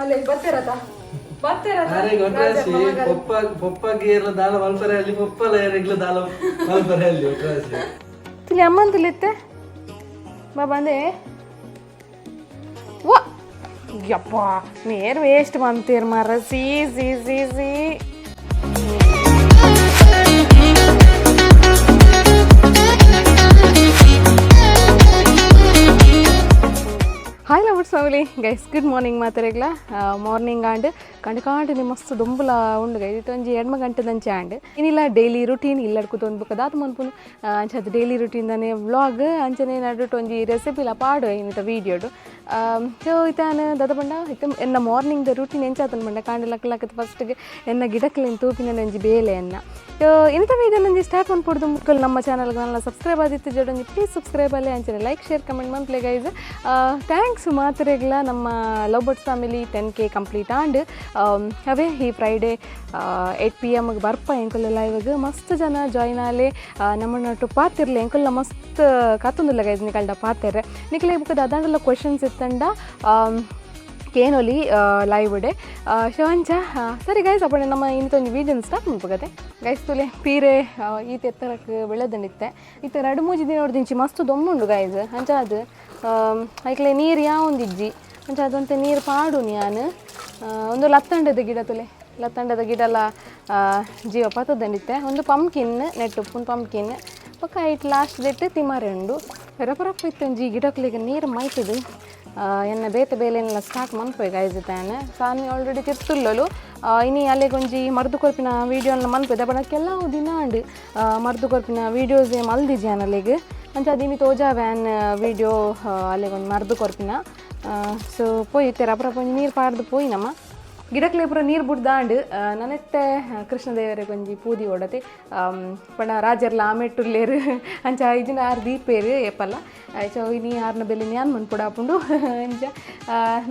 ಅಲ್ಲಿ ಬರ್ತಿರತ್ತ अरे गोट्रासी पप्पा पप्पा गेरला दाल मलपरे ಅಲ್ಲಿ पप्पा लेरग्ला दाल मलपरे ಅಲ್ಲಿ गोट्रासी तिले अम्मन तिलेते बा बंदे वा यप्पा ನೇರ್ ವೇಸ್ಟ್ ಮಾಡ್ತೀರ ಮಾರ ಸಿ ಸಿ ಸಿ ಸಿ hi lovers family guys good morning ಮಾತಾರೆಗ್ಲ ಮಾರ್ನಿಂಗ್ ಆಂಡ್ ಕಂಡು ಮಸ್ತ್ ದೊಂಬುಲ ಉಂಡು ಗೈಸ್ ಇತ್ತೊಂಜಿ 2 ಗಂಟೆದಂಚೆ ಆಂಡ್ ಇನ್ನಿಲ್ಲ ಡೈಲಿ ರುಟೀನ್ ಇಲ್ಲಡ್ಕು ತೊಂದ್ಬೇಕು ದಾತು ಮನ್ಪುನು ಅಂಚದು ಡೈಲಿ ರುಟೀನ್ದಾನೆ ವ್ಲಾಗ್ ಅಂಚನೆ ನಡುಟ್ ಒಂಜಿ ರೆಸಿಪಿಲ ಪಾಡು ಇನ್ನಿತ ವೀಡಿಯೋಡು ಸೊ ಇತ್ತಾನು ದದ ಪಂಡ ಇತ್ತ ಎನ್ನ ಮಾರ್ನಿಂಗ್ ರೂಟೀನ್ ಎಂಚಾತನ ಪಂಡ ಕಾಂಡ ಲಕ್ಕಲಕ್ಕದ ಫಸ್ಟ್ಗೆ ಎನ್ನ ಗಿಡಕ್ಲೆನ್ ತೂಪಿನ ಒಂಜಿ ಬೇಲೆ ಎನ್ನ ಸೊ ಇನ್ನಿತ ವೀಡಿಯೋ ನಂಜಿ ಸ್ಟಾರ್ಟ್ ಮಾಡ್ಕೊಡ್ದು ಮುಕ್ಕಲು ನಮ್ಮ ಚಾನಲ್ಗೆ ನನ್ನ ಸಬ್ಸ್ಕ್ರೈಬ್ ಆದಿತ್ತು ಜೋಡೊಂಜಿ ಪ್ಲೀಸ್ ಸಬ್ಸ್ಕ್ರೈಬ್ ಅಲ್ಲೇ ಅಂಚನೆ ಲೈಕ್ ಶೇರ್ ಕಮೆಂಟ್ ಮನ್ಪ್ಲೆ ಗೈಸ್ ಥ್ಯಾಂಕ್ಸ್ ಮಾತ್ರೆಗ್ಲ ನಮ್ಮ love birds family 10K complete and ಅವೇ ಈ ಫ್ರೈಡೇ 8 PM ಬರ್ಪ ಎಂಕುಲ್ಲ ಲೈವ್ಗೆ ಮಸ್ತ್ ಜನ ಜಾಯ್ನ್ ಆಲೆ ನಮ್ಮನ್ನೊಟ್ಟು ಪಾತಿರ್ಲಿ ಎಂಕುಲ್ಲ ಮಸ್ತ್ ಕಾತೊಂದುಲ್ಲ ಗೈಸ್ ನಿಕಲ್ಡ ಪಾತೆರೆ ನಿಕಲೆ ಬುಕ್ಕದ ಅದಂಡೆಲ್ಲ ಕ್ವೆಶನ್ಸ್ ಇತ್ತಂಡ ಕೇನೊಲಿ ಲೈವ್ ಡೇ ಶವಂಚ ಸರಿ ಗೈಸ್ ಅಪ್ಪಣೆ ನಮ್ಮ ಇನ್ನೊಂದು ವೀಡಿಯೋನ ಸ್ಟಾರ್ಟ್ ಮಾಡ್ಬೋಗತ್ತೆ ಗೈಸ್ ತುಲೆ ಪೀರೆ ಈತ ಎತ್ತರಕ್ಕೆ ಬೆಳೆದಂಡಿತ್ತೆ ಈತ 2-3 ದಿನ ಹೊಡೆದಿಂಚಿ ಮಸ್ತ್ ದೊಮ್ಮುಂಡು ಗೈಸ್ ಅಂಚ ಅದು ಐಕ್ಲೆ ನೀರು ಯಾವೊಂದಿಜ್ಜಿ ಅಂಚ ಅದಂತೆ ನೀರು ಪಾಡು ನಾನು ಒಂದು ಲತ್ತಂಡದ ಗಿಡ ತುಲೆ ಲತ್ತಂಡದ ಗಿಡ ಎಲ್ಲ ಜೀವ ಪತ್ತದಂಡಿತ್ತೆ ಒಂದು ಪಂಪ್ಕಿನ್ ನೆಟ್ಟು ಉಪ್ಪುನ್ ಪಂಪ್ಕಿನ್ ಪಕ್ಕ ಐಟ್ ಲಾಸ್ಟ್ ದೆಟ್ಟು ತಿಮಾರೆ ಉಂಡು ರಪರಪ್ಪ ಇತ್ತಂಜಿ ಗಿಡಕ್ಲಿಗೆ ನೀರು ಮೈತದು ಎನ್ನ ಬೇತೆ ಬೇಲೆನೆಲ್ಲ ಸ್ಟಾರ್ಟ್ ಮನ್ಪೋಯ್ ಗೈಸ್ತಾನೆ ಸಾನಿ ಆಲ್ರೆಡಿ ತಿರ್ತುಲ್ಲಲು ಇನಿ ಅಲ್ಲಿಗೊಂಜಿ ಮರ್ದು ಕೊರ್ಪಿನ ವೀಡಿಯೋನ ಮನ್ಪೋಯ್ದೆ ಬಟ್ ಕೆಲವು ದಿನ ಉಂಡು ಮರ್ದು ಕೊರ್ಪಿನ ವೀಡಿಯೋಸೇ ಮಲ್ದಿಜೆ ಅಲ್ಲಿಗೆ ಅಂಚ ಅದಿಮಿ ತೋಜಾ ವ್ಯಾನ್ ವೀಡಿಯೋ ಅಲ್ಲಿಗೊಂದು ಮರ್ದು ಕೊರ್ಪಿನ ಸೊ ಪೋಯಿತ್ತೆ ರಪರಪ್ಪ ಒಂಜಿ ನೀರು ಪಾಡ್ದು ಪೋಯಿ ನಮ್ಮ ಗಿಡಕ್ಲೆ ಪೂರ ನೀರು ಬಿಡ್ದಾಂಡು ನನ್ನೆತ್ತೆ ಕೃಷ್ಣದೇವರಿಗೆ ಒಂಜಿ ಪೂದಿ ಓಡತೆ ಪಂಡ ರಾಜರ್ಲ ಆಮೆಟ್ಟುಲ್ಲೇರು ಅಂಚ ಇದನ್ನ 6 ದೀಪೇರು ಏಪಲ್ಲ ಸೊ ಇನಿ 6ನ ಬೆಲೆ ನ್ಯಾನ್ ಮನ್ಪುಡಾಪುಂಡು ಅಂಚ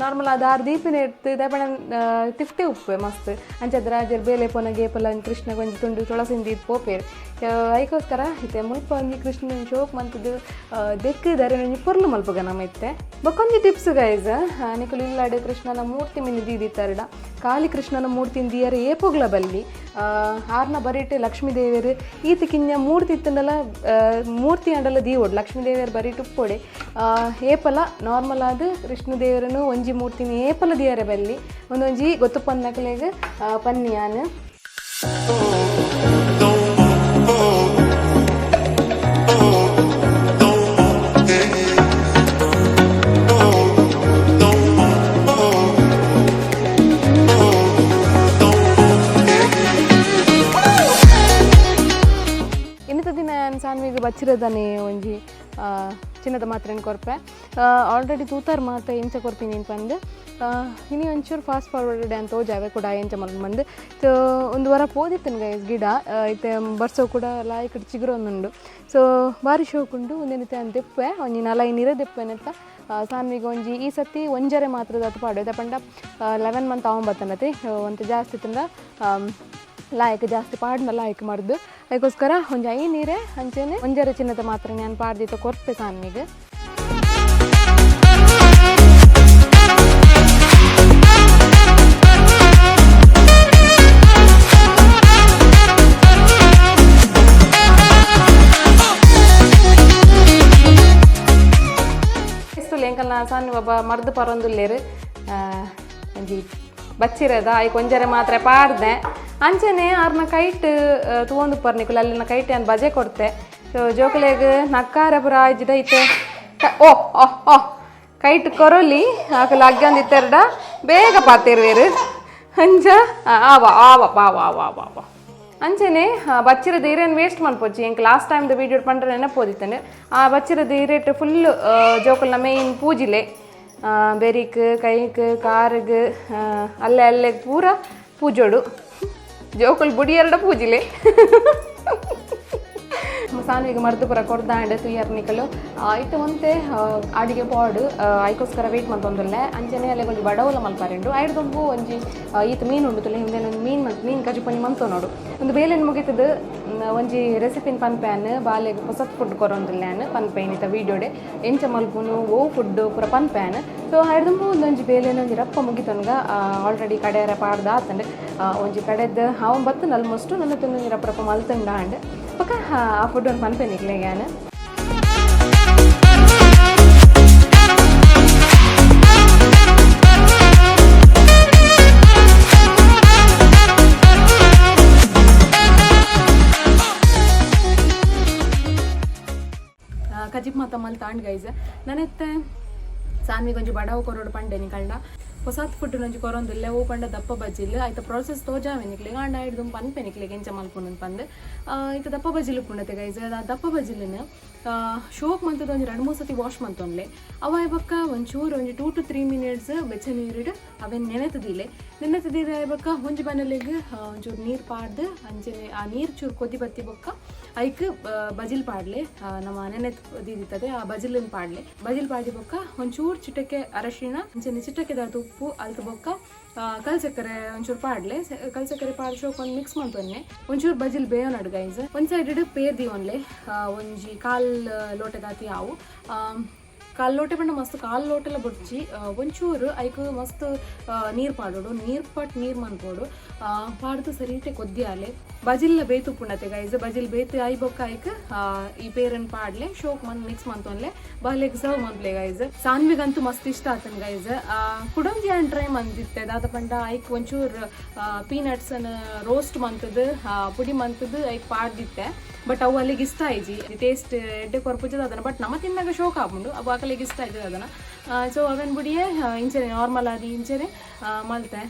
ನಾರ್ಮಲ್ ಅದು 6 ದೀಪಿನ ಇರ್ತದೆ ಪಂಡ ತಿಫ್ಟೆ ಉಪ್ಪೆ ಮಸ್ತ್ ಅಂಚದ ರಾಜರ್ ಬೇಲೆ ಪೊನಗೆ ಏಪಲ್ಲ ಒಂದು ಕೃಷ್ಣಗೆ ಒಂಜಿ ತುಂಡು ತುಳಸಿಂದಿ ಪೋಪೇರು ಅದಕ್ಕೋಸ್ಕರ ಇತ್ತೆ ಮುಲ್ಪ ಒಂಜಿ ಕೃಷ್ಣನ ಶೋಕ್ ಮಂತದ್ದು ದೆಕ್ಕಿದ್ದಾರೆ ಒಂಜಿ ಪೊರ್ಲು ಮಲ್ಪಗ ನಮ್ಮ ಇತ್ತೆ ಬೊಕ್ಕೊಂಜಿ ಟಿಪ್ಸ್ ಗೈಸ್ ನಿಕಲು ಇಲ್ಲಾಡೆ ಕೃಷ್ಣನ ಮೂರ್ತಿ ಮಿನಿ ದೀದಿತ್ತಾರಡ ಕಾಲಿ ಕೃಷ್ಣನ ಮೂರ್ತಿನ ದಿಯರು ಏಪೋಗ್ಲ ಬಲ್ಲಿ 6ನ ಬರೀಟೆ ಲಕ್ಷ್ಮೀ ದೇವಿಯರು ಈತಕ್ಕಿಂಜ ಮೂರ್ತಿ ಇತ್ತಂಡಲ್ಲ ಮೂರ್ತಿ ಅಂಡಲ್ಲ ದೀವೋಡು ಲಕ್ಷ್ಮೀ ದೇವಿಯರು ಬರೀಟು ಉಪ್ಪೋಡೆ ಏಪಲ ನಾರ್ಮಲ್ ಆದ ಕೃಷ್ಣ ದೇವರನ್ನು ಒಂಜಿ ಮೂರ್ತಿನ ಏಪಲ ದಿಯರೆ ಬಲ್ಲಿ ಒಂದೊಂಜಿ ಗೊತ್ತು ಪನ್ನಕಲೆಗೆ ಪನ್ನಿಯಾನು ಸಾನ್ವಿಗೆ ಬಚ್ಚಿರದಾನೆ ಒಂಜಿ ಚಿನ್ನದ ಮಾತ್ರೆನ ಕೊರ್ಪೆ ಆಲ್ರೆಡಿ ತೂತಾರು ಮಾತ್ರ ಎಂಚ ಕೊರ್ಪಿನಿ ಅಂತ ಬಂದು ಇನಿ ಒಂಚೂರು ಫಾಸ್ಟ್ ಫಾರ್ವರ್ಡ್ ಅಂತ ತೋಜಾವೆ ಕೂಡ ಎಂಚ ಬಂದು ಸೊ ಒಂದು ವಾರ ಪೋದಿತ್ತನು ಗೈಸ್ ಗಿಡ ಐತೆ ಬರ್ಸೋ ಕೂಡ ಲಾಯ್ಕಡೆ ಚಿಗುರೊಂದುಂಡು ಸೊ ಭಾರಿ ಶೋಕುಂಡು ಒಂದೇನಿತೆ ಅಂತ ದೆಪ್ಪೆ ಒಂಜಿ 4 ನೀರ ದೆಪ್ಪೆನತ್ತ ಸಾನ್ವಿಗೆ ಒಂಜಿ ಈ ಸತಿ ಒಂಜರೆ ಮಾತ್ರದ ಅದು ಪಾಡು ಪಂಡ 11 ಮಂತ್ ಬತ್ತನತಿ ಒಂದು ಜಾಸ್ತಿ ತಿಂದ ಲಾಯಕ್ ಜಾಸ್ತಿ ಪಾಡ್ನ ಲಾಯಕ್ ಮಾಡ್ದು ಅದಕ್ಕೋಸ್ಕರ ಒಂಜಿ 5 ನೀರೇ ಅಂಚೆನೆ ಒಂಜರೆ ಚಿನ್ನದ ಮಾತ್ರ ನಾನು ಪಾಡ್ದಿತ್ತ ಕೊರ್ಪೆ ಸಾನ್ವಿಗೆ ಎಂಕಲ್ನ ಸಾನ್ವಿ ಒಬ್ಬ ಮರ್ದು ಪರೊಂದುಲ್ಲೇರು ಒಂಜಿ ಬಚ್ಚಿರದ ಆಯ್ಕೆ ಒಂಜರೆ ಮಾತ್ರ ಪಾಡ್ದೆ ಅಂಚನೆ 6ನ ಕೈಟ್ ತಗೊಂಡು ಪರ್ನಿಕುಲು ಅಲ್ಲಿನ ಕೈಟ್ ನಾನು ಬಜೆ ಕೊಡ್ತೆ ಸೊ ಜೋಕಲೆಗೆ ನಕ್ಕಾರ ಪುರ ಆಯ್ಜಿದ ಇತ್ತೆ ಓ ಓಹ್ ಓಹ್ ಕೈಟ್ ಕೊರೊಲಿ ಆಕಲು ಅಗ್ಗಂದಿತ್ತೆರಡ ಬೇಗ ಪಾತಿರ್ವೇರು ಅಂಚ ಆವ ಆವ ಬಾವ ಆವ ಆವ ಅಂಚನೆ ಬಚ್ಚಿರದ ಈರೇನು ವೇಸ್ಟ್ ಮನ್ಪೋಚಿ ಎಂಕ್ ಲಾಸ್ಟ್ ಟೈಮ್ದು ವೀಡಿಯೋ ಪಂಡ್ರೆ ನೆನಪೋದಿತ್ತಂಡೆ ಆ ಬಚ್ಚಿರದ ಈರೇಟ್ ಫುಲ್ ಜೋಕಲ್ನ ಮೇಯ್ನ್ ಪೂಜಿಲೆ ಬೆರಿಕ್ ಕೈಕ್ ಕಾರ್ಗ್ ಅಲ್ಲೇ ಅಲ್ಲೇ ಪೂರ ಪೂಜೋಡು ಜೋಕುಲ್ ಬುಡಿ 2 ಪೂಜಿಲೆ ಸಾನ್ವಿಗೆ ಮರ್ದುಪುರ ಕೊಡ್ದಾಂಡ್ ತುಯ್ಯರ್ನಿಕಲು ಇಟ್ಟು ಒಂತೆ ಅಡಿಗೆ ಪಾಡು ಐಕೋಸ್ಕರ ವೇಟ್ ಮಂತೊಂದುಲ್ಲೆ ಅಂಚನೆ ಅಲ್ಲೇ ಒಂಜಿ ಬಡವಲ ಮಲ್ಪಾರೆಂಡು ಐಡ್ದೊಂಬು ಒಂಜಿ ಈತ ಮೀನು ಉಂಡು ತುಲೆ ಹಿಂದೆ ಒಂದು ಮೀನು ಕಜುಪನಿ ಮಂತೋ ನೋಡು ಒಂದು ಬೇಲೆನ್ ಮುಗಿತದ ಒಂಜಿ ರೆಸಿಪಿನ್ ಪನ್ಪ್ಯಾನ್ ಬಾಲೆಗ್ ಹೊಸತ್ ಫುಡ್ ಕೊರೊಂದುಲ್ಲಾನ್ ಪನ್ಪೇನ್ ಇತ್ತ ವೀಡಿಯೋಡೆ ಎಂಚ ಮಲ್ಪುನು ಓ ಫುಡ್ ಪೂರ ಪನ್ಪ್ಯಾನ್ ಸೊ ಐಡ್ದೊಂಬು ಒಂದೊಂಜಿ ಬೇಲೆನ್ ಒಂಜಿ ರಪ್ಪ ಮುಗಿತೊನ್ಗ ಆಲ್ರೆಡಿ ಕಡೆಯರ ಪಾಡ್ದ ಆತಂಡ್ ಒಂಜಿ ಕಡೆದ ಅವನ್ ಬತ್ತನ್ ಆಲ್ಮೋಸ್ಟ್ ನನ್ನ ತುಂದು ರಪ್ಪ ರಪ್ಪ ಮಲ್ತಂಡ ಪಕ್ಕ ಆ ಫುಡ್ ಒಂದು ಪನ್ಪೇನಿಕ್ಲೆ ಗ್ಯಾನ್ ಕಜಿಪ್ ಮಾತ ಮಲ್ತಾಂಡ್ ಗೈಸ್ ನನೆತ್ತೆ ಸಾನ್ವಿಗೆ ಒಂಜಿ ಬಡವ ಕೊರೋಡು ಪಂಡೆನಿ ಕಳ್ಳ ಹೊಸತ್ ಫುಡ್ ಒಂಜಿ ಕೊರೊಂದುಲ್ಲೆ ಓ ಪಂಡ ದಪ್ಪ ಬಜ್ಜಿಲ್ ಐತ ಪ್ರಾಸೆಸ್ ತೋಜಾವೆನಿಕ್ಲೆ ಗಾಂಡ ಹಿಡ್ದು ಪನ್ಪೆನಿಕ್ಲೆ ಎಂಚ ಮಲ್ಪುನು ಪಂದ್ ಐತ ದಪ್ಪ ಬಜ್ಜಿಲ್ ಪುಂಡತೆ ಗೈಸ್ ಆ ದಪ್ಪ ಬಜ್ಜಿಲಿನ ಶೋಕ್ ಮಂತದ ಒಂಜಿ 2-3 ಸತಿ ವಾಶ್ ಮಂತೊನ್ಲೆ ಅವ ಬಕ್ಕ ಒಂಚೂರು ಒಂಜಿ 2 to 3 minutes ಬೆಚ್ಚ ನೀರಿಡು ಅವೆನ್ ನೆನೆತದೀರ ಬಕ್ಕ ಒಂಜಿ ಬನಲೆಗ್ ಒಂಚೂರು ನೀರು ಪಾಡ್ದು ಅಂಚನೆ ಆ ನೀರು ಚೂರು ಕೊದ್ದಿ ಬತ್ತಿ ಬೊಕ್ಕ ಐಕ್ ಬಜಿಲ್ ಪಾಡ್ಲೆ ನಮ್ಮ ನೆನೆದಿರ್ತದೆ ಆ ಬಜಿಲಿನ ಬಜಿಲ್ ಪಾಡಿ ಬೊಕ್ಕ ಒಂಚೂರು ಚಿಟಕ್ಕೆ ಅರಶಿಣ ಅಂಚನೆ ಚಿಟಕ್ಕೆದ ಉಪ್ಪು ಅಲ್ತ ಬೊಕ್ಕ ಕಲ್ಸಕ್ಕರೆ ಒಂಚೂರು ಪಾಡ್ಲೆ ಕಲ್ಸಕ್ಕರೆ ಪಾಡ್ ಶೋಕ್ ಒಂದು ಮಿಕ್ಸ್ ಮಂತೊನ್ನೆ ಒಂಚೂರು ಬಜಿಲ್ ಬೇಯೋನಡ್ ಗೈಸ್ ಒಂದ್ ಸೈಡ್ ಪೇರ್ದಿ ಒನ್ಲೆ ಒಂಜಿ ಕಾಲ್ ಲೋಟದಾತಿ ಆವು ಕಾಲು ಲೋಟೆ ಪಂಡ ಮಸ್ತ್ ಕಾಲು ಲೋಟೆಲ್ಲ ಬುಡ್ಚಿ ಒಂಚೂರು ಐಕ್ ಮಸ್ತ್ ನೀರು ಪಾಡೋಡು ನೀರು ಮನ್ಪೋಡು ಪಾಡ್ದು ಸರಿಟೆ ಕೊದ್ದಿಯಾಲೆ ಬಜಿಲ್ಲ ಬೇತು ಪುಣ್ಣತೆ ಗೈಸ್ ಬಜಿಲ್ ಬೇತು ಐ ಬೊಕ್ಕ ಐಕ್ ಈ ಪೇರನ್ ಪಾಡ್ಲೆ ಶೋಕ್ ಮಿಕ್ಸ್ ಮಂತೊನ್ಲೆ ಬಾಲೆಗ್ ಸರ್ವ್ ಮಂತ್ಲೆ ಗೈಸ್ ಸಾನ್ವಿಗಂತೂ ಮಸ್ತ್ ಇಷ್ಟ ಆತನ್ ಗೈಸ್ ಕುಡೊಂಜಿ ಅನ್ ಟ್ರೈ ಮಂತಿತ್ತೆ ದಾದ ಪಂಡ ಐಕ್ ಒಂಚೂರು ಪೀನಟ್ಸ್ ರೋಸ್ಟ್ ಮಂತದ್ ಪುಡಿ ಮಂತದ್ ಐಕ್ ಪಾಡ್ದಿತ್ತೆ ಬಟ್ ಅವು ಅಲ್ಲಿಗೆ ಇಷ್ಟ ಆಯ್ಜಿ ಟೇಸ್ಟ್ ಎಡ್ಡೆ ಕೊರ್ಪುಜದ ಅದನ್ನ ಬಟ್ ನಮ್ಮ ತಿನ್ನಾಗ ಶೋಕ್ ಆಗ್ಬಿಡು ಅವು ಅಕಲಿಗೆ ಇಷ್ಟ ಆಯ್ತದೆ ಅದನ್ನ ಸೊ ಅವನ್ ಬುಡಿಯೇ ಇಂಚನೆ ನಾರ್ಮಲ್ ಆದಿ ಇಂಚನೆ ಮಲ್ತೆ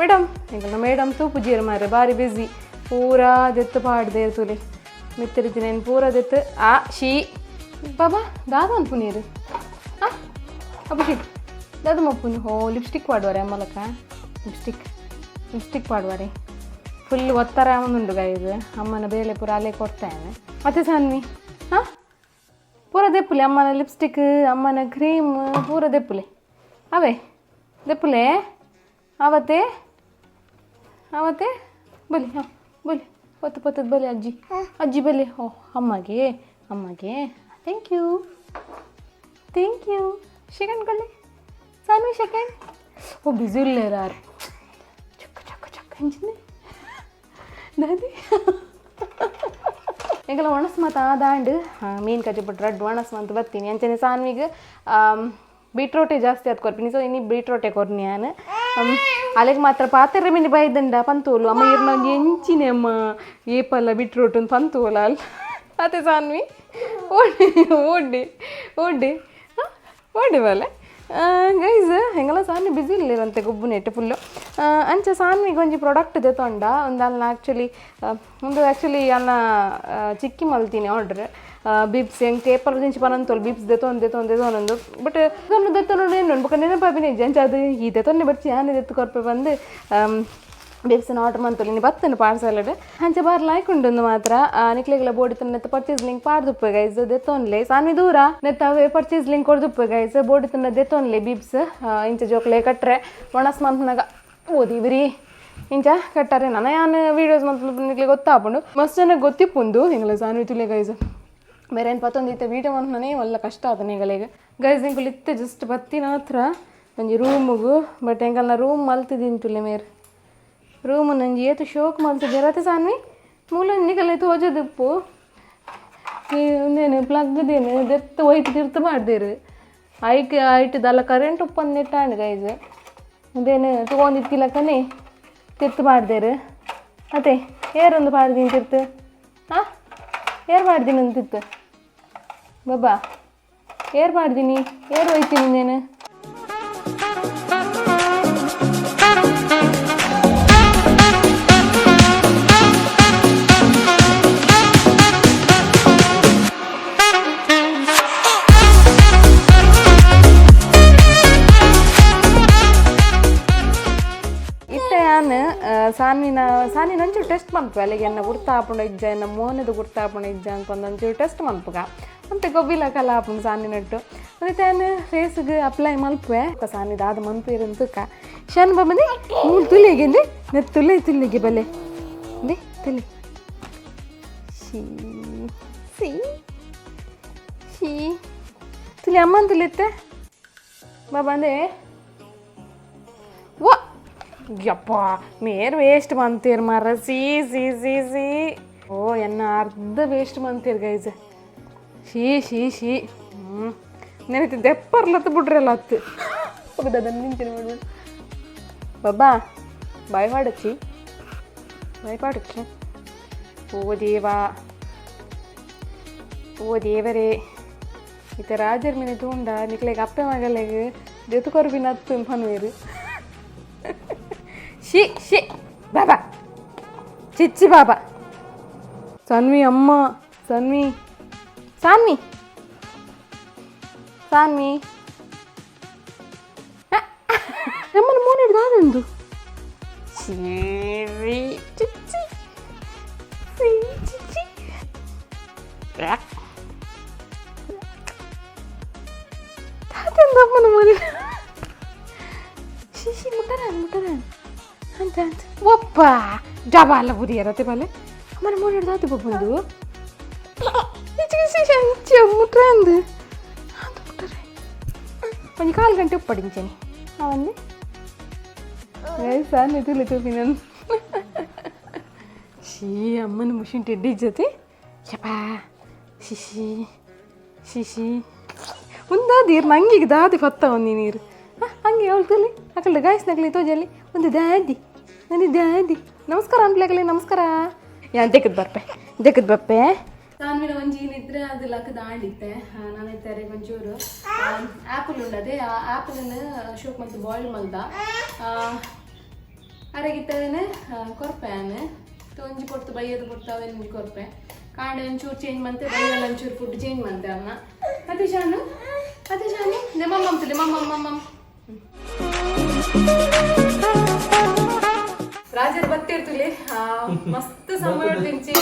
ಮೇಡಮ್ ಎಂಕಲ್ನ ಮೇಡಮ್ ತೂಪು ಜೀರು ಮಾರೆ ಬಾರಿ ಬಿಸಿ ಪೂರಾ ದೆತ್ತು ಪಾಡ್ದೆ ತುಲೆ ಮಿತ್ತರಿತೀನಿ ಪೂರಾ ದೆತ್ತು ಶೀ ಬಾಬಾ ದಾದ ಅನ್ಪು ನೀರು ಅಭಿಷೇಕ್ ದಾದ ಮಪ್ಪುನು ಹೋ ಲಿಪ್ಸ್ಟಿಕ್ ಪಾಡುವಾರೆ ಅಮ್ಮಲಕ್ಕ ಲಿಪ್ಸ್ಟಿಕ್ ಪಾಡುವಾರೆ ಫುಲ್ ಒತ್ತರ ಅವನುಂಡು ಗೈದು ಅಮ್ಮನ ಬೇಲೆ ಪೂರ ಅಲ್ಲೇ ಕೊಡ್ತಾನೆ ಮತ್ತೆ ಸಾನ್ವಿ ಪೂರ ದೆಪ್ಪುಲೆ ಅಮ್ಮನ ಲಿಪ್ಸ್ಟಿಕ್ ಅಮ್ಮನ ಕ್ರೀಮ್ ಪೂರ ದೆಪ್ಪುಲೆ ಅವೇ ದೆಪ್ಪುಲೆ ಅವತ್ತೆ ಬಲಿ ಬಲಿ ಪೊತ್ತದ ಬಲಿ ಅಜ್ಜಿ ಬಲಿ ಓ ಅಮ್ಮಗೆ ಥ್ಯಾಂಕ್ ಯು ಸೆಕೆಂಡ್ ಕೊಲ್ಲಿ ಸಾನ್ವಿ ಸೆಕೆಂಡ್ ಓ ಬಿಸಿ ಇಲ್ಲೇರಾರು ಚಕ್ಕ ಹೆಂಚಿಂದೆ ದಾದಿ ಎಂಕಲ್ಲ ಒಣಸ್ ಮಾತು ಆದಾಂಡು ಮೀನು ಕಚ್ಚಿಬಿಟ್ಟು ರಡ್ಡು ಒಣಸ್ ಮಂತ್ ಬರ್ತೀನಿ ಅಂಚನೆ ಸಾನ್ವಿಗೆ ಬೀಟ್ರೋಟೆ ಜಾಸ್ತಿ ಅದು ಕೊರ್ಪಿನಿ ಸೊ ಇನ್ನಿ ಬೀಟ್ರೋಟೆ ಕೊರ್ನಿ ನಾನು ಅಲ್ಲಿಗೆ ಮಾತ್ರ ಪಾತ್ರೆ ಮೀನು ಬಾಯ್ದಂಡ ಪಂತೋಲು ಅಮ್ಮ ಇರ್ನ ಒಂದು ಎಂಚಿನ ಅಮ್ಮ ಏಪಲ್ಲ ಬೀಟ್ರೋಟ್ ಒಂದು ಪಂತೋಲ ಅಲ್ಲ ಅದೇ ಸಾನ್ವಿ ಓಡಿ ಬಲೆ ಗೈಸ್ ಹೆಂಗಲ್ಲ ಸಾನ್ವಿ ಬಿಸಿ ಇಲ್ಲಿರಂತೆ ಗುಬ್ಬು ನೆಟ್ಟು ಫುಲ್ಲು ಅಂಚೆ ಸಾನ್ವಿಗೆ ಒಂಜಿ ಪ್ರಾಡಕ್ಟ್ ದೆತೊಂಡ ಒಂದು ಅಲ್ಲ ಆ್ಯಕ್ಚುಲಿ ಅನ್ನ ಚಿಕ್ಕಿ ಮಲ್ತೀನಿ ಆರ್ಡ್ರ್ ಬಿಬ್ಸ್ ಹೆಂಗೆ ಟೇಪರ್ ದಿಂಚಿ ಪನಂತೋಲ್ ಬಿಬ್ಸ್ ದೆತೊಂದು ಬಟ್ ಇದೊಂದು ದೆತ್ತೊಂಡು ಏನು ಬೊಕ್ಕ ನೆನಪಾಪಿನಿ ಜಂಚ ಅದು ಈ ದೆತ್ತೊಂಡೆ ಬರ್ಚಿ ಆನೆ ದೆತ್ತು ಕೊರ್ಪೆ ಬಂದು ಬೇಬ್ಸನ್ನು ಆರ್ಡ್ರ್ ಮಂತೊಲಿ ಬತ್ತನು ಪಾರ್ಸಲ್ಡ್ ಹಂಚೆ ಬಾರ್ ಲಾಯ್ಕೊಂಡು ಮಾತ್ರ ನಿಕ್ಲೆಗೆಲ್ಲ ಬೋಡಿ ನೆತ್ತ ಪರ್ಚೇಸ್ ಲಿಂಕ್ ಪಾಡ್ದುಪ್ಪೆ ಗೈಸ್ ದೆತ್ತೊನ್ಲೆ ಸಾನ್ವಿ ದೂರ ನೆತ್ತವೆ ಪರ್ಚೇಸ್ ಲಿಂಕ್ ಕೊಡ್ದುಪ್ಪೆ ಗೈಸ್ ಬೋಡಿ ತನ್ನ ದೆತ್ತೊನ್ಲೆ ಬಿಬ್ಸ್ ಇಂಚೆ ಜೋಕ್ಲೆ ಕಟ್ರೆ ಒಣಸ್ ಮಂತ್ನಾಗ ಓದಿವ್ರಿ ಇಂಚ ಕಟ್ಟಾರೆ ನಾನು ವೀಡಿಯೋಸ್ ಮತ್ತೆ ಗೊತ್ತಾಪುಂಡು ಮಸ್ತ್ ಜನಕ್ಕೆ ಗೊತ್ತಿಪ್ಪುಂದು ಹಿಂಗಲ್ಲ ಸಾನ್ವಿ ತುಲೆ ಗೈಸ್ ಬೇರೆ ಏನು ಪತ್ತೊಂದು ಇತ್ತೆ ವೀಡಿಯೋ ಮಾಡ್ನೇ ಒಲ್ಲ ಕಷ್ಟ ಆತ ನಿಗಳಿಗೆ ಗೈಸ್ ನಿಂಗೆ ಇತ್ತೆ ಜಸ್ಟ್ ಬತ್ತಿನ ಹತ್ರ ಒಂಜಿ ರೂಮುಗು ಬಟ್ ಹೆಂಗಲ್ಲ ರೂಮ್ ಮಲ್ತಿದ್ದೀನಿ ತುಲೆ ಮೇರೆ ರೂಮ್ ನಂಜಿ ಏತು ಶೋಕ್ ಮಲ್ತಿದ್ದೆ ರತೆ ಸಾನ್ವಿ ಮೂಲ ನಿಗಲ್ಲ ತೋಜದಿಪ್ಪು ಒಂದೇನು ಪ್ಲಗ್ದೇನು ದೆತ್ತ ಒಯ್ತು ತಿರ್ತು ಮಾಡ್ದೇರು ಐಟದಲ್ಲ ಕರೆಂಟ್ ಉಪ್ಪಂದು ನೆಟ್ಟಾಂಡು ಗೈಸ್ ಅದೇನು ತೊಗೊಂಡಿತ್ತಿಲ್ಲಕ್ಕನೇ ತಿರ್ತು ಮಾಡ್ದೇರು ಮತ್ತೆ ಏರೊಂದು ಪಾಡ್ದೀನಿ ತಿರ್ತು ಹಾಂ ಏರ್ ಮಾಡ್ದೀನಿ ಒಂದು ತಿರ್ತು ಬಾಬಾ ಏರ್ ಮಾಡ್ದೀನಿ ಏರ್ ಹೋಯ್ತೀನಿ ನೀನು ಸಾನಿ ಒಂಚೂರು ಟೆಸ್ಟ್ ಮನ್ಪು ಅಲ್ಲಿಗೆ ಎನ್ನ ಗುರ್ತಾಪುಂಡ ಇಜ್ಜ ಎನ್ನ ಮೋನದು ಗುರ್ತಾಪುಂಡ ಇಜ್ಜ ಅಂತ ಒಂಚೂರು ಟೆಸ್ಟ್ ಮನ್ಪುಗ ಮತ್ತೆ ಗೊಬ್ಬಿಲ ಕಲ ಆಪುಂಡು ಸಾನಿನಟ್ಟು ಮತ್ತೆ ನಾನು ಫೇಸ್ಗೆ ಅಪ್ಲೈ ಮಲ್ಪುವೆ ಸಾನಿದಾದ ಮನ್ಪು ಇರಂತಕ್ಕ ಶನ್ ಬಂದು ಮೂರು ತುಲಿಗೆ ನೆತ್ ತುಲಿಗೆ ಬಲೆ ದೇ ತುಲಿ ಶೀ ತುಲಿ ಅಮ್ಮನ ತುಲಿತ್ತೆ ಬಂದೆ ವಾ ಯಪ್ಪ ಮೇರ್ ವೇಸ್ಟ್ ಬಂತೀರ್ ಮರ ಸಿ ಓ ಎನ್ನ ಅರ್ಧ ವೇಸ್ಟ್ ಬಂತೀರ್ ಗೈಸ್ ಶೀ ನೆನತಿ ದೆಪ್ಪರ್ಲತ್ತು ಬಿಡ್ರಲ್ಲ ಹತ್ತು ಹೋಗದ ಅದನ್ನು ನಿಂತೀನಿ ಮಾಡ್ಬಿಡು ಬಾಬಾ ಭಯಪಾಡಚ್ಚಿ ಓ ದೇವರೇ ಈತ ರಾಜರ ಮನೆ ತಗೊಂಡ ನಿಕ್ಲೆಗೆ ಅಪ್ಪೆ ಮಗಲೆಗೆ ಜೊತೆಕೊರ್ಬಿನ ಹತ್ತು ಪನ್ವೇರು ಶಿ ಬಾಬಾ ಚಿಚ್ಚಿ ಬಾಬಾ ಸಾನ್ವಿ ಅಮ್ಮ ಸಾನ್ವಿ ನಮ್ಮನ್ನು ಮೂನು ಹಿಡ್ದಾದಂದು ಚಿಚ್ಚಿ ಅಮ್ಮನ ಮೂನಿ ಶಿಶಿ ಮುಟ್ಟರ ಅಂತ ಒಪ್ಪ ಡಬಾ ಅಲ್ಲ ಬುದಿ ಇರತ್ತೆ ಬಲೆ ಅಮ್ಮನ ಮೂನು ಹಿಡ್ದಾತು ಬಂದು ಮುಟ್ರೆ ಅಂದು ಅದು ಮುಟ್ಟರೆ ಒಂದು 4 ಗಂಟೆ ಉಪ್ಪಡಿಂಚೇನೆ ಅವಂದು ಸಾನ್ ತುಲಿ ನಾನು ಶೀ ಅಮ್ಮನ ಮುಷಿನ್ ಟೆಡ್ಡಿ ಜೊತೆ ಯಪ್ಪಾ ಶಿಶಿ ಒಂದಾದೀರು ನಂಗೆ ದಾದಿ ಫತ್ತ ಒಂದು ನೀರು ಹಂಗೆ ಅವಳು ತುಲಿ ಅಕಲ್ದ ಗಾಯಸ್ ನಕಲಿ ತೋಜಲ್ಲಿ ಒಂದು ದಾದಿ ನಮಸ್ಕಾರ ಅನ್ಲಕಲಿ ನಮಸ್ಕಾರ ಯಾನ್ ದೆಕ್ಕದ ಬಪ್ಪೆ ಸಾನ್ವಿನ ಒಂಜೀನಿದ್ರೆ ಅದು ಲಕ್ಕ ದಾಂಡಿತ್ತೆ ನಾನೈತಾರೆ ಒಂಚೂರು ಆ್ಯಪಲ್ ಉಂಡದೆ ಆ ಆ್ಯಪಲನ್ನು ಶೋಕ್ ಮತ್ತು ಬಾಯ್ಲ್ ಮಲ್ದ ಅರಗಿತ್ತವೇನೆ ಕೊರ್ಪೆನೆ ಒಂಜಿ ಕೊಡ್ತು ಬೈಯದು ಕೊಡ್ತಾವೇನು ಕೊರ್ಪೆ ಕಾಂಡೆ ಒಂಚೂರು ಚೇಂಜ್ ಮಾಡ್ತೆ ಬೈಯಲ್ಲಿ ಒಂಚೂರು ಫುಡ್ ಚೇಂಜ್ ಮಾಡ್ತೆ ಅವನ್ನ ಅತಿ ಶಾನು ಮಮ್ಮ ರಾಜರ್ ಬರ್ತಿರ್ತಲಿ ಮಸ್ತ್ ಸಮಯ ದಿಂಚಿ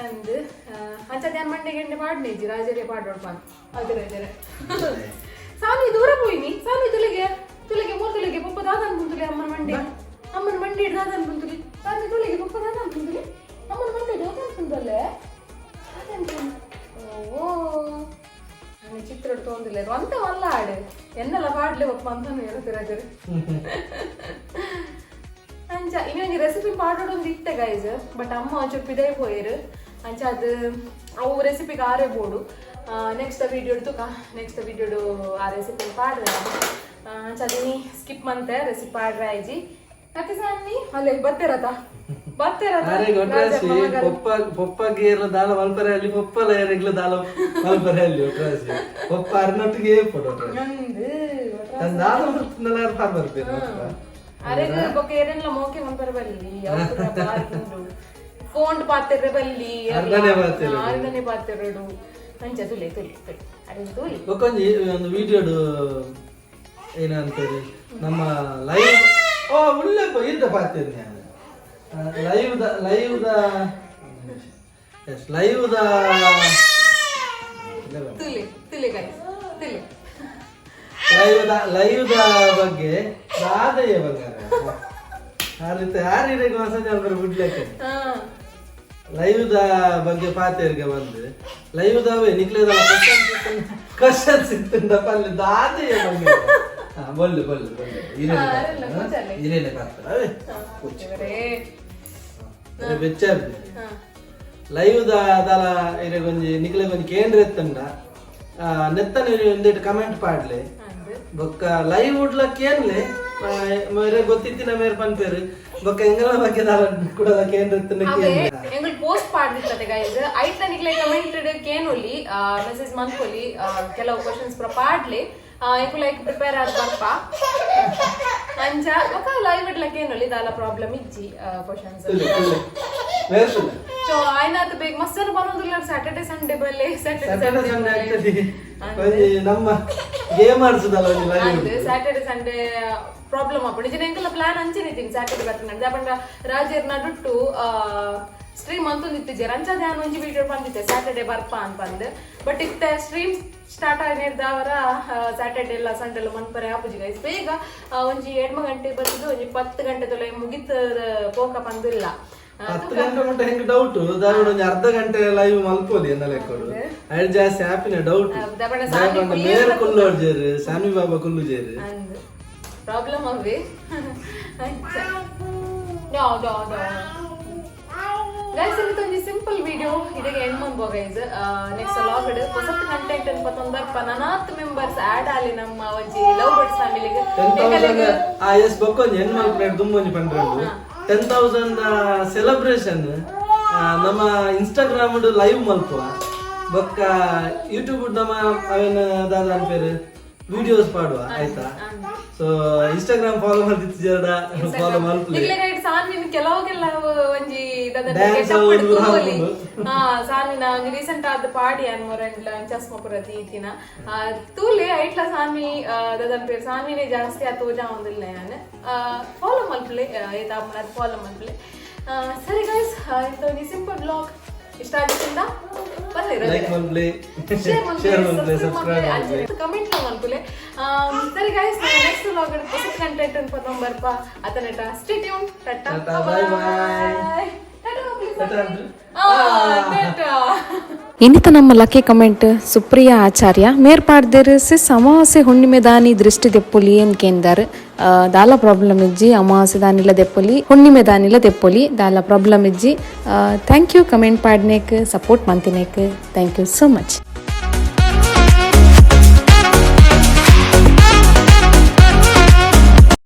ಅಂದು ಅಂಚದ ಮಂಡೆ ಗೆಂಡೆ ಪಾಡ್ನೇಜಿ ರಾಜರೇ ಪಾಡೋಡ್ಪಾನ್ ಅದೇ ಸಾನಿ ದೂರ ಹೋಯ್ನಿ ಸಾನಿ ತುಲಿಗೆ 3 ತುಲಿಗೆ ಪಪ್ಪ ದಾದ ಅನ್ಕೊಂತುಲಿ ಅಮ್ಮನ ಮಂಡಿ ಹಿಡ್ದಾದ ಅನ್ಕೊಂತುಲಿ ಸಾನಿ ತುಲಿಗೆ ಪಪ್ಪ ದಾದ ಅನ್ಕೊಂತುಲಿ ಅಮ್ಮನ ಮಂಡಿ ದಾದ ಅನ್ಕೊಂತಲ್ಲೇ ಓ ಚಿತ್ರ ತೊಂದಿಲ್ಲ ಅಂತ ಅಲ್ಲ ಆಡು ಎನ್ನೆಲ್ಲ ಪಾಡ್ಲೆ ಒಪ್ಪ ಅಂತಾನು ಹೇಳ್ತಿರಾಜರು ಅಂಚ ಇನ್ನೊಂದು ರೆಸಿಪಿ ಪಾಡೋದೊಂದು ಇತ್ತೆ ಗೈಸ್ ಬಟ್ ಅಮ್ಮ ಒಂಚೂರು ಪಿದೈ ಹೋಯ್ರು ಅಂಚ ಅದು ಅವು ರೆಸಿಪಿಗೆ ಆರೇ ಬೋಡು ನೆಕ್ಸ್ಟ್ ವಿಡಿಯೋಡು ಆ ರೆಸಿಪಿ ಪಾಡ್ರೆ ಅಂಚ ಅದೀನಿ ಸ್ಕಿಪ್ ಮಂತೆ ರೆಸಿಪಿ ಪಾಡ್ರೆ ಆಯ್ಜಿ ಮತ್ತೆ ಸಾನಿ ಅಲ್ಲೇ ಬರ್ತಿರತ್ತ ಪಪ್ಪ ಗೇರ್ಲ ದಾಲ ಮಲ್ಪರೆ ಅಲ್ಲಿ ಪಪ್ಪ ಲೇರ್ಲ ದಾಲ ಮಲ್ಪರೆ ಅಲ್ಲಿ ಒಟ್ರಾಸಿ ಪಪ್ಪ ಅರ್ನೊಟ್ಟಿಗೆ ಫೋಟೋ ದಾಲ ಮಲ್ಪನಲ್ಲ ಪಾರ್ ಬರ್ಬೇಕು ಅರೆ ಬೊಕ್ಕ ಏರೆಲ್ಲ ಮೋಕೆ ಮಲ್ಪರೆ ಬಲ್ಲಿ ಫೋನ್ ಪಾತ್ರೆ ಬಲ್ಲಿ ಅರ್ಧನೆ ಪಾತ್ರೆಡು ಅಂಚ ತುಲಿ ಅರೆ ತುಲಿ ಬೊಕೊಂಜಿ ಒಂದು ವಿಡಿಯೋಡು ಏನಂತಾರೆ ನಮ್ಮ ಲೈವ್ ಉಳ್ಳೆ ಇದ್ದ ಪಾತ್ರೆ ಲೈವ್ ಲೈವ್ ಬಗ್ಗೆ ದಾದಯ್ಯ ಬಂಗಾರ ಯಾರಿಗೆ ಮಸಾಜ್ ಅಂದ್ರೆ ಬಿಡ್ಲಿಕ್ಕೆ ಲೈವ್ ಬಗ್ಗೆ ಪಾತೇರಿಗೆ ಬಂದು ಲೈವ್ ದಾವೆ ನಿಕ್ಲೇದ ಕ್ವಶನ್ಸ್ ಇತ್ತಂದಪ್ಪ ಅಲ್ಲಿ ದಾದಯ್ಯ ಬಂಗಾರ ಬಲ್ಲು ಬಲ್ಲು ಬಲ್ಲು ಹಿರೇನೆ ಕಾಡ್ತಾರೆ ಬೆಚ್ಚ ಲೈವ್ ದಾಲ ಇರ ಕೊಂಚ ನಿಕ್ಲೆ ಕೊಂಚ ಕೇಂದ್ರ ಎತ್ತಂಡ ನೆತ್ತನ ಒಂದೇಟು ಕಮೆಂಟ್ ಪಾಡ್ಲೆ ಬೊಕ್ಕ ಲೈವ್ ಉಡ್ಲಕ್ಕೇನ್ಲೆ ಮೇರೆ ಗೊತ್ತಿತ್ತಿನ ಮೇರೆ ಪನ್ಪೇರು ಬೊಕ್ಕ ಎಂಗಲ ಬಗ್ಗೆ ದಾಲ ಕೂಡ ಕೇಂದ್ರ ಎತ್ತನಕ್ಕೆ ಎಂಗಲ್ ಪೋಸ್ಟ್ ಪಾಡ್ದಿತ್ತತೆ ಗೈಸ್ ಐಟ್ಲ ನಿಕ್ಲೆ ಕಮೆಂಟೆಡ್ ಕೇನೊಲಿ ಮೆಸೇಜ್ ಮನ್ಕೊಲಿ ಕೆಲವು ಕ್ವೆಶ್ಚನ್ಸ್ ಪಾಡ್ಲೆ ಎಂಕು ಲೈಕ್ ಪ್ರಿಪೇರ್ ಆದ ಬರ್ಪ ಅಂಚ ಬೊಕ್ಕ ಲೈವ್ ಇಡ್ಲಕ್ಕೇನೊಲಿ ದಾಲ ಪ್ರಾಬ್ಲಮ್ ಇಜ್ಜಿ ಕ್ವೆಶ್ಚನ್ಸ್ ಸೊ ಆಯ್ನಾತ ಬೇಗ ಮಸ್ಸರು ಬರೋದಿಲ್ಲ ಸ್ಯಾಟರ್ಡೆ ಸಂಡೇ ಬಲ್ಲೆ ಸ್ಯಾಟರ್ಡೆ ನಮ್ಮ ಗೇಮರ್ಸ್ ಸ್ಯಾಟರ್ಡೆ ಸಂಡೇ ಪ್ರಾಬ್ಲಮ್ ಆಪಣ ಇಜಿನ ಎಂಕಲ್ಲ ಪ್ಲಾನ್ ಅಂಚೆನಿದ್ದೀನಿ ಸ್ಯಾಟರ್ಡೆ ಬರ್ತೀನಿ ಜಾಪಂಡ ರಾಜೇರ್ ನಡುಟ್ಟು ಸ್ಟ್ರೀಮ್ ಅಂತೊಂದಿತ್ತಿಜೆ ರಂಚ ಧ್ಯಾನ ಒಂಜಿ ವಿಡಿಯೋ ಬಂದಿತ್ತೆ ಸ್ಯಾಟರ್ಡೆ ಬರ್ಪ ಅಂತಂದು ಬಟ್ ಇತ್ತ ಸ್ಟ್ರೀಮ್ ಸ್ಟಾರ್ಟ್ ಆಗಿರ್ದವರ ಸ್ಯಾಟರ್ಡೆ ಎಲ್ಲ ಸಂಡೇ ಎಲ್ಲ ಮನ್ಪರೆ ಆಪುಜಿ ಗೈಸ್ ಬೇಗ ಒಂಜಿ 2 ಗಂಟೆ ಬರ್ತದೆ ಒಂಜಿ 10 ಗಂಟೆ ತೊಲೆ ಮುಗಿತ ಪೋಕ ಬಂದಿಲ್ಲ 10 ಗಂಟೆ ಮುಟ್ಟ ಹೆಂಗ್ ಡೌಟ್ ದಾವಣ ಒಂಜಿ ಅರ್ಧ ಗಂಟೆ ಲೈವ್ ಮಲ್ಪೋಲಿ ಎನ್ನ ಲೆಕ್ಕೋಡು ಐಡ್ ಜಾಸ್ತಿ ಹ್ಯಾಪಿನ ಡೌಟ್ ಮೇರ್ ಕುಲ್ಲು ಜೇರು ಸಾನಿ ಬಾಬಾ ಕುಲ್ಲು ಜೇರು ಪ್ರಾಬ್ಲಮ್ ಅವೇ ನೋ ನೋ ನೋ ಗೈಸ್ ಇದೊಂದು ಸಿಂಪಲ್ ವಿಡಿಯೋ ಇದಕ್ಕೆ ಎಂಡ್ ಮಾಡ್ಬೋ ಗೈಸ್ ನೆಕ್ಸ್ಟ್ ಲಾಗ್ಡ್ ಹೊಸ ಕಂಟೆಂಟ್ ಅನ್ಪತ್ತೊಂದು ಬರ್ಪ ನನಾತ್ ಮೆಂಬರ್ಸ್ ಆಡ್ ಆಲಿ ನಮ್ಮ ಒಂಜಿ ಲವ್ ಬರ್ಡ್ಸ್ ಫ್ಯಾಮಿಲಿಗೆ 10,000 ಎಸ್ ಬಕ್ಕೊಂಜಿ ಎಂಡ್ ಮಾಡ್ಕೊಂಡು ತುಂಬೊಂಜಿ ಪಂಡ್ರಂಡು 10,000 ಸೆಲೆಬ್ರೇಷನ್ ನಮ್ಮ ಇನ್ಸ್ಟಾಗ್ರಾಮ್ ಲೈವ್ ಮಲ್ಪುವ ಬೊಕ್ಕ ಯೂಟ್ಯೂಬ್ ನಮ್ಮ ಅವೇನ ದಾದ ಅನ್ಪೇರು ವಿಡಿಯೋಸ್ ಪಾಡುವ ಆಯ್ತಾ ಸೊ ಇನ್ಸ್ಟಾಗ್ರಾಮ್ ಫಾಲೋ ಮಾಡ್ತಿತ್ತು ಜರ ಫಾಲೋ ಮಾಡ್ಲಿ ಇಲ್ಲ ಗೈಡ್ ಸಾನಿನ ಕೆಲವಗೆಲ್ಲ ಒಂಜಿ ಸಾನಿನ ಒಂಜಿ ರೀಸೆಂಟ್ ಆದ ಪಾಡಿ ಅನ್ಮೋರೆಂಡ್ಲ ಚಸ್ಮ ಪುರತಿ ಇತ್ತಿನ ತೂಲೆ ಐಟ್ಲ ಸಾನಿ ದದನ್ ಪೇರ್ ಸಾನಿನೇ ಜಾಸ್ತಿ ಆ ತೋಜಾ ಒಂದಿಲ್ಲ ನಾನು ಫಾಲೋ ಮಲ್ಪಲೆ ಏತಾ ಫಾಲೋ ಮಲ್ಪಲೆ ಸರಿ ಗೈಸ್ ಇಂತ ಒಂಜಿ ಸಿಂಪಲ್ ಬ್ಲಾಗ್ ಇಷ್ಟ ಆಗಿದ್ದಿಂದ ಬನ್ನಿ ಲೈಕ್ ಮಾಡ್ಲಿ ಶೇರ್ ಮಾಡ್ಲಿ ಸಬ್ಸ್ಕ್ರೈಬ್ ಮಾಡ್ಲಿ ಕಮೆಂಟ್ ಮಾಡ್ಲಿ ಸರಿ ಗೈಸ್ ನೆಕ್ಸ್ಟ್ ವ್ಲಾಗ್ ಹೊಸ ಕಂಟೆಂಟ್ ಅನ್ಪತ್ತೊಂದು ಬರ್ಪ ಅತನೆಟ stay tuned tata bye bye ಇನ್ನಿತ ನಮ್ಮ ಲಕ್ಕಿ ಕಮೆಂಟ್ ಸುಪ್ರಿಯಾ ಆಚಾರ್ಯ ಮೇರ್ಪಾಡ್ದೇರ್ ಸಿಸ್ ಅಮಾವಾಸ್ಯೆ ಹುಣ್ಣಿಮೆ ದಾನಿ ದೃಷ್ಟಿ ದೆಪ್ಪೊಲಿ ಅನ್ಕೇಂದಾರ್ ದಾಲ ಪ್ರಾಬ್ಲಮ್ ಇಜ್ಜಿ ಅಮಾವಾಸ್ಯೆ ದಾನಿಲ ದೆಪ್ಪೊಲಿ ಹುಣ್ಣಿಮೆ ದಾನಿಲ ದೆಪ್ಪೊಲಿ ದಾಲ ಪ್ರಾಬ್ಲಮ್ ಇಜ್ಜಿ ಥ್ಯಾಂಕ್ ಯು ಕಮೆಂಟ್ ಪಾಡ್ನೇಕ್ ಸಪೋರ್ಟ್ ಮಂತಿನೇಕ್ ಥ್ಯಾಂಕ್ ಯು ಸೋ ಮಚ್.